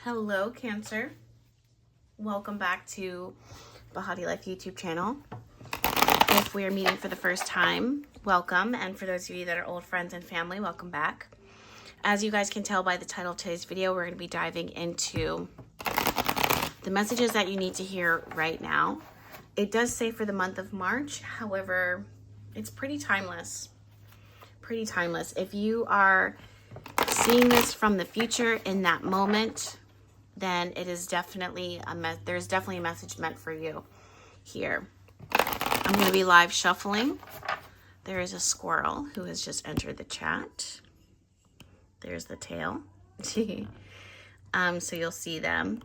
Hello, Cancer. Welcome back to BehatiLife YouTube channel. If we are meeting for the first time, welcome. And for those of you that are old friends and family, welcome back. As you guys can tell by the title of today's video, we're going to be diving into the messages that you need to hear right now. It does say for the month of March, however, it's pretty timeless. Pretty timeless. If you are seeing this from the future in that moment, then it is definitely there's definitely a message meant for you here. I'm going to be live shuffling. There is a squirrel who has just entered the chat. There's the tail. So you'll see them.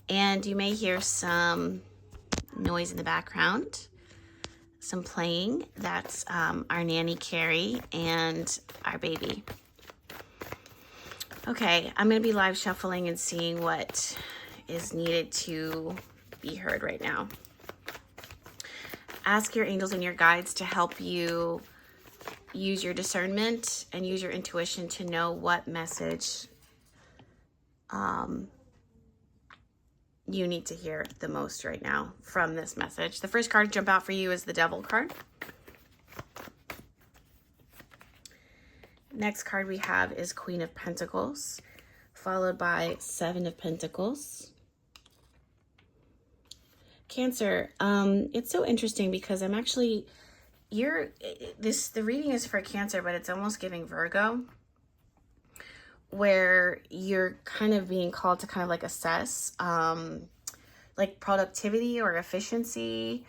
And you may hear some noise in the background. Some playing. That's our nanny Carrie and our baby. Okay, I'm going to be live shuffling and seeing what is needed to be heard right now. Ask your angels and your guides to help you use your discernment and use your intuition to know what message you need to hear the most right now from this message. The first card to jump out for you is the Devil card. Next card we have is Queen of Pentacles, followed by Seven of Pentacles. Cancer, it's so interesting because I'm actually, the reading is for Cancer, but it's almost giving Virgo, where you're kind of being called to kind of like assess, like productivity or efficiency.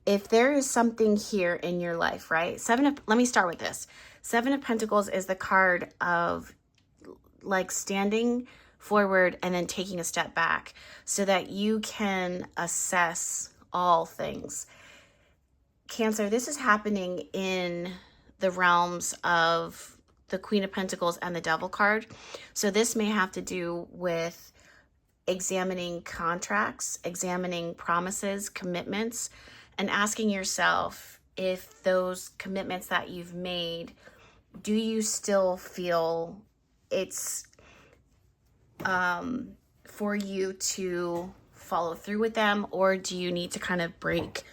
If there is something here in your life, right? Let me start with this. Seven of Pentacles is the card of like standing forward and then taking a step back so that you can assess all things. Cancer, this is happening in the realms of the Queen of Pentacles and the Devil card. So this may have to do with examining contracts, examining promises, commitments, and asking yourself if those commitments that you've made, do you still feel it's for you to follow through with them, or do you need to kind of break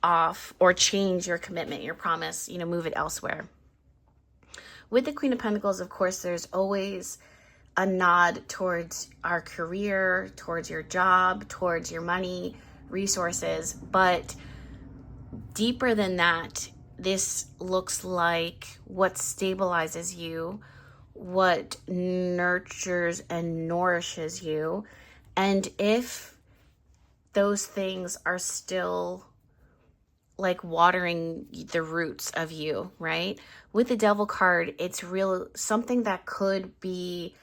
off or change your commitment, your promise, move it elsewhere? With the Queen of Pentacles, of course, there's always a nod towards our career, towards your job, towards your money, resources, but deeper than that, this looks like what stabilizes you, what nurtures and nourishes you. And if those things are still like watering the roots of you, right? With the Devil card, it's real, something that could be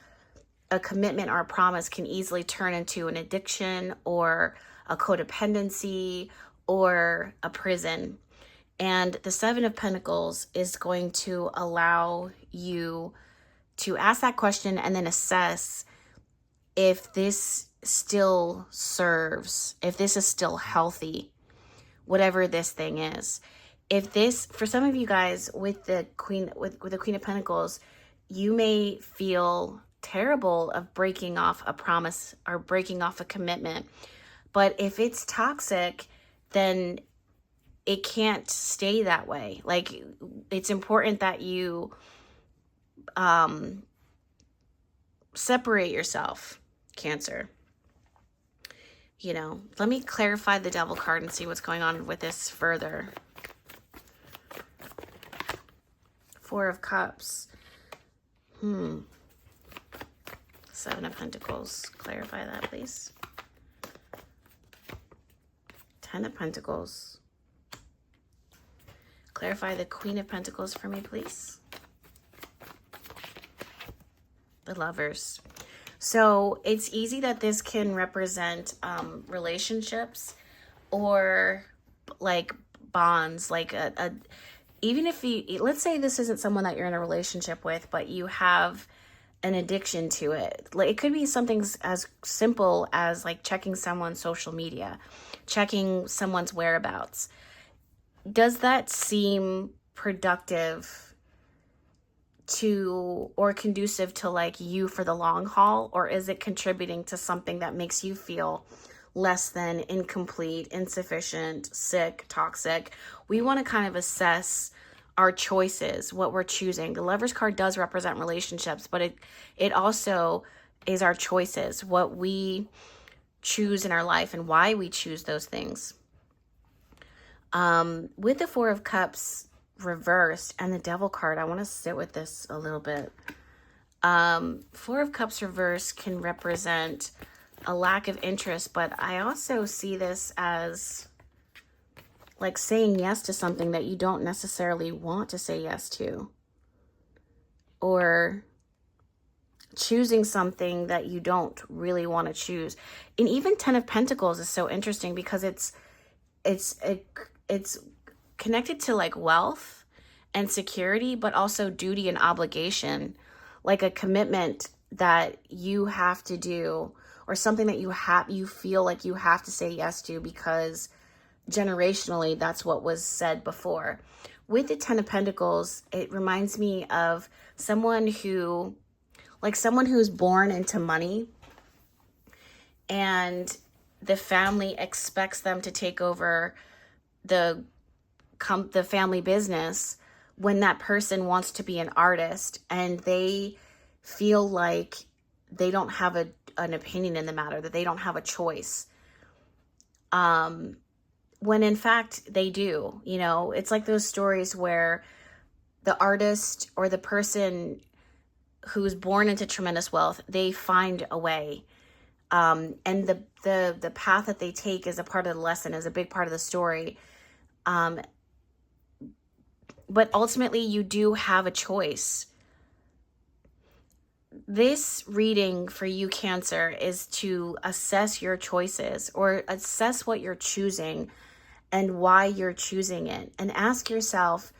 a commitment or a promise can easily turn into an addiction or a codependency or a prison. And the Seven of Pentacles is going to allow you to ask that question and then assess if this still serves, if this is still healthy, whatever this thing is. If this, for some of you guys with the Queen, with the Queen of Pentacles, you may feel terrible of breaking off a promise or breaking off a commitment. But if it's toxic, then it can't stay that way. Like, it's important that you separate yourself, Cancer. Let me clarify the Devil card and see what's going on with this further. Four of Cups. Seven of Pentacles. Clarify that, please. Ten of Pentacles. Clarify the Queen of Pentacles for me, please. The Lovers. So it's easy that this can represent relationships or like bonds, like even if let's say this isn't someone that you're in a relationship with, but you have an addiction to it. Like, it could be something as simple as like checking someone's social media, checking someone's whereabouts. Does that seem productive or conducive to like you for the long haul, or is it contributing to something that makes you feel less than, incomplete, insufficient, sick, toxic? We want to kind of assess our choices, what we're choosing. The Lover's card does represent relationships, but it also is our choices, what we choose in our life and why we choose those things. With the Four of Cups reversed and the Devil card, I want to sit with this a little bit. Four of Cups reversed can represent a lack of interest, but I also see this as like saying yes to something that you don't necessarily want to say yes to, or choosing something that you don't really want to choose. And even Ten of Pentacles is so interesting because it's connected to like wealth and security, but also duty and obligation, like a commitment that you have to do, or something that you feel like you have to say yes to because generationally that's what was said before. With the Ten of Pentacles, it reminds me of someone who's born into money, and the family expects them to take over the family business when that person wants to be an artist, and they feel like they don't have an opinion in the matter, that they don't have a choice. When in fact they do. You know, it's like those stories where the artist or the person who's born into tremendous wealth, they find a way. And the path that they take is a part of the lesson, is a big part of the story. But ultimately you do have a choice. This reading for you, Cancer, is to assess your choices, or assess what you're choosing and why you're choosing it. And ask yourself,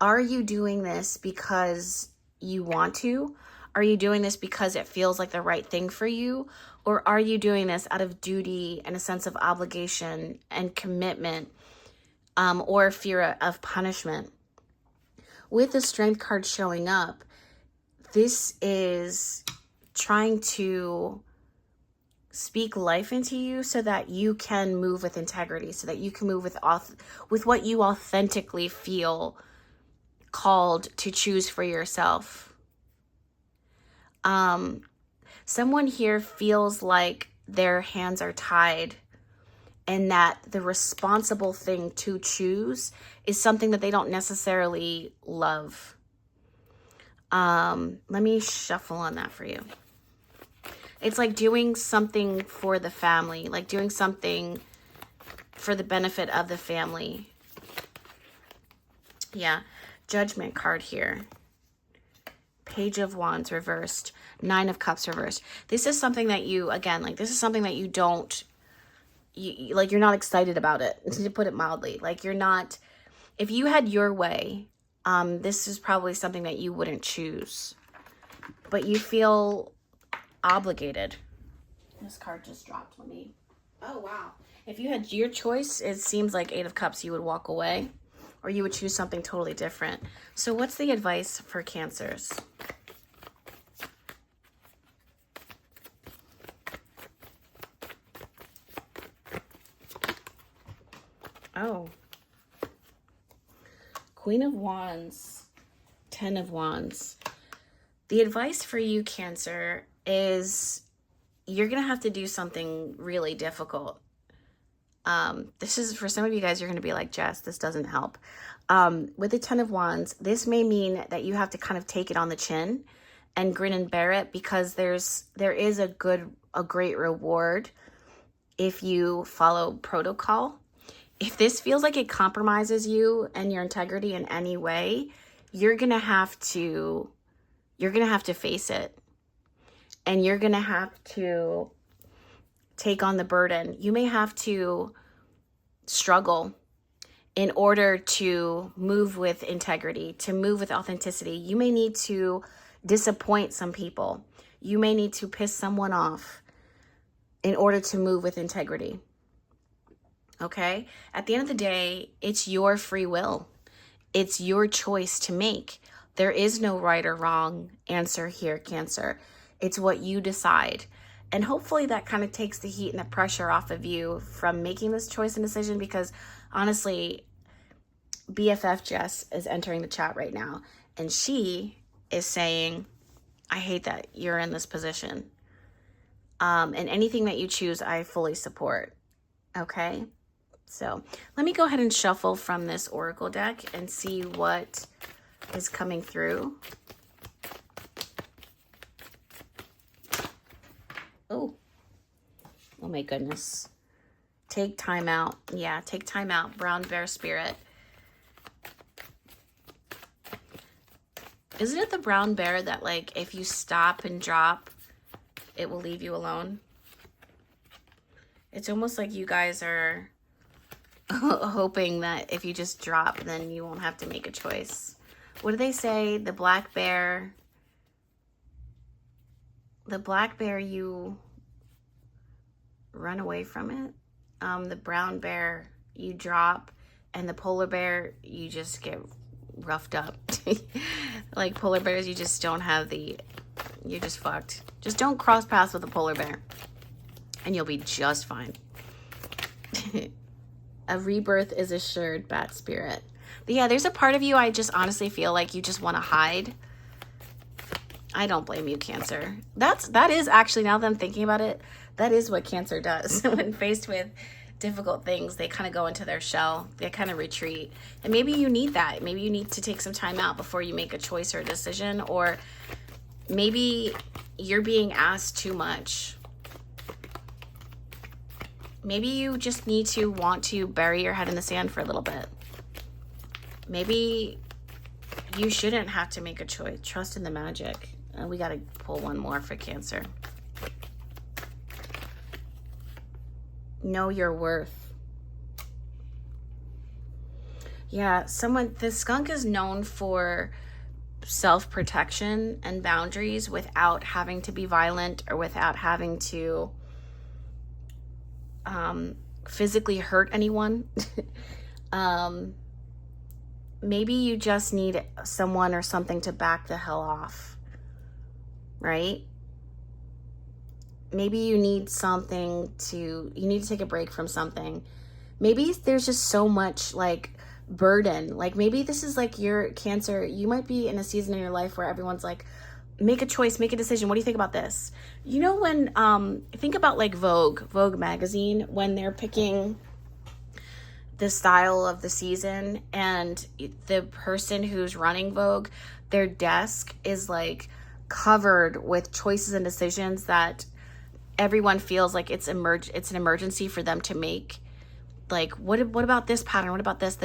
are you doing this because you want to? Are you doing this because it feels like the right thing for you? Or are you doing this out of duty and a sense of obligation and commitment, or fear of punishment? With the Strength card showing up, this is trying to speak life into you so that you can move with integrity, so that you can move with what you authentically feel called to choose for yourself. Someone here feels like their hands are tied, and that the responsible thing to choose is something that they don't necessarily love. Let me shuffle on that for you. It's like doing something for the family, like doing something for the benefit of the family. Yeah. Judgment card here. Page of Wands reversed. Nine of Cups reversed. This is something that you, again, like this is something that you don't, like you're not excited about it, to put it mildly. Like you're not, if you had your way, this is probably something that you wouldn't choose. But you feel obligated. This card just dropped. Oh wow. If you had your choice, it seems like Eight of Cups, you would walk away, or you would choose something totally different. So what's the advice for Cancers? Oh. Queen of Wands, Ten of Wands. The advice for you, Cancer, is you're going to have to do something really difficult. This is, for some of you guys, you're going to be like, Jess, this doesn't help. With the Ten of Wands, this may mean that you have to kind of take it on the chin and grin and bear it, because there is a great reward if you follow protocol. If this feels like it compromises you and your integrity in any way, you're going to have to face it. And you're going to have to take on the burden. You may have to struggle in order to move with integrity, to move with authenticity. You may need to disappoint some people. You may need to piss someone off in order to move with integrity. Okay? At the end of the day, it's your free will. It's your choice to make. There is no right or wrong answer here, Cancer. It's what you decide. And hopefully that kind of takes the heat and the pressure off of you from making this choice and decision, because honestly, BFF Jess is entering the chat right now, and she is saying, I hate that you're in this position. And anything that you choose, I fully support. Okay? So let me go ahead and shuffle from this Oracle deck and see what is coming through. Oh my goodness. Take time out. Yeah, take time out. Brown bear spirit. Isn't it the brown bear that, like, if you stop and drop, it will leave you alone? It's almost like you guys are hoping that if you just drop, then you won't have to make a choice. What do they say? The black bear, you run away from it. The brown bear, you drop, and the polar bear, you just get roughed up. Like polar bears, you just don't have you're just fucked. Just don't cross paths with a polar bear and you'll be just fine. A rebirth is assured, bat spirit. But yeah, there's a part of you I just honestly feel like you just want to hide. I don't blame you, Cancer. That is actually, now that I'm thinking about it, that is what Cancer does. When faced with difficult things, they kind of go into their shell. They kind of retreat. And maybe you need that. Maybe you need to take some time out before you make a choice or a decision. Or maybe you're being asked too much. Maybe you just want to bury your head in the sand for a little bit. Maybe you shouldn't have to make a choice. Trust in the magic. We got to pull one more for Cancer. Know your worth. Yeah, the skunk is known for self-protection and boundaries without having to be violent or without having to physically hurt anyone. Maybe you just need someone or something to back the hell off, right? Maybe you need you need to take a break from something. Maybe there's just so much like burden. Like maybe this is like your Cancer. You might be in a season in your life where everyone's like, make a choice, make a decision. What do you think about this? You know, when, think about like Vogue magazine, when they're picking the style of the season, and the person who's running Vogue, their desk is like covered with choices and decisions that everyone feels like it's an emergency for them to make. Like, what about this pattern? What about this?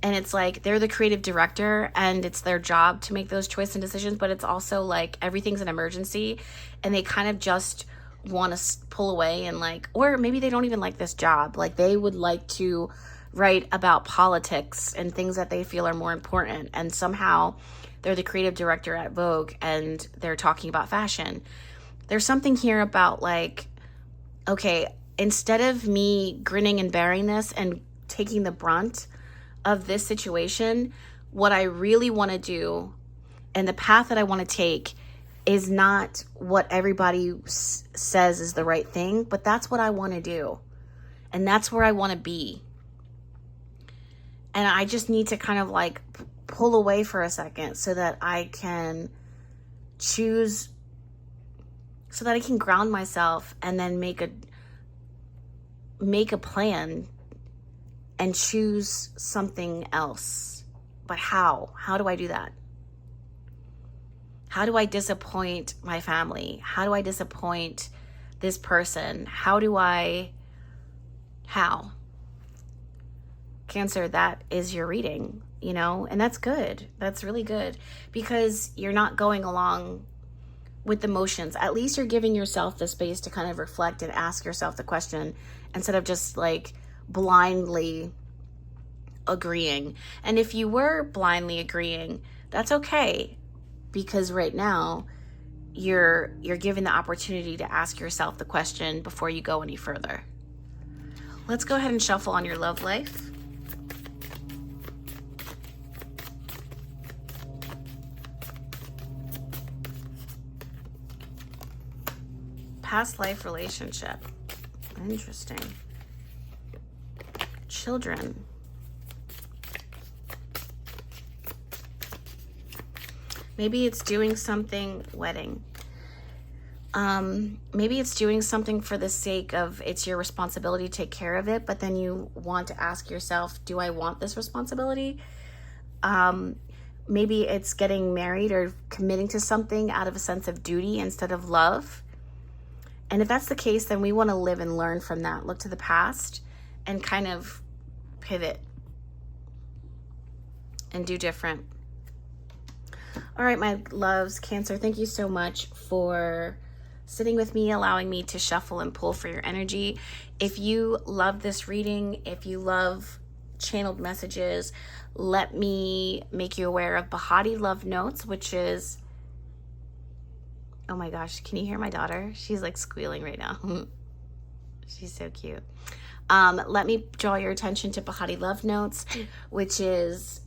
And it's like they're the creative director and it's their job to make those choices and decisions, but it's also like everything's an emergency and they kind of just want to pull away and like, or maybe they don't even like this job. Like they would like to write about politics and things that they feel are more important. And somehow they're the creative director at Vogue and they're talking about fashion. There's something here about like, okay, instead of me grinning and bearing this and taking the brunt of this situation, what I really want to do and the path that I want to take is not what everybody says is the right thing, but that's what I want to do. And that's where I want to be. And I just need to kind of like pull away for a second so that I can choose, so that I can ground myself and then make a plan and choose something else. But how? How do I do that? How do I disappoint my family? How do I disappoint this person? How? Cancer, that is your reading, you know? And that's good. That's really good because you're not going along with the motions. At least you're giving yourself the space to kind of reflect and ask yourself the question instead of just like blindly agreeing. And if you were blindly agreeing, that's okay, because right now you're given the opportunity to ask yourself the question before you go any further. Let's go ahead and shuffle on your love life. Past life relationship. Interesting. Children. Maybe it's doing something, wedding. Maybe it's doing something for the sake of it's your responsibility to take care of it, but then you want to ask yourself, do I want this responsibility? Maybe it's getting married or committing to something out of a sense of duty instead of love. And if that's the case, then we want to live and learn from that. Look to the past and kind of pivot and do different. All right, my loves, Cancer, thank you so much for sitting with me, allowing me to shuffle and pull for your energy. If you love this reading, if you love channeled messages, let me make you aware of BehatiLove notes, which is, oh my gosh, can you hear my daughter? She's like squealing right now. She's so cute. Let me draw your attention to BehatiLove notes, which is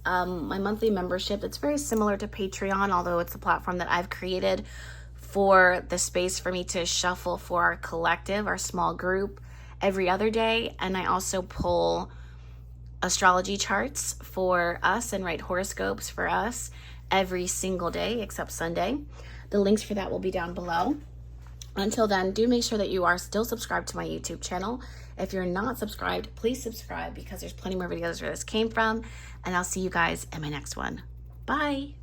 my monthly membership. It's very similar to Patreon, although it's a platform that I've created for the space for me to shuffle for our collective, our small group, every other day. And I also pull astrology charts for us and write horoscopes for us every single day except Sunday. The links for that will be down below. Until then, do make sure that you are still subscribed to my YouTube channel. If you're not subscribed, please subscribe because there's plenty more videos where this came from. And I'll see you guys in my next one. Bye.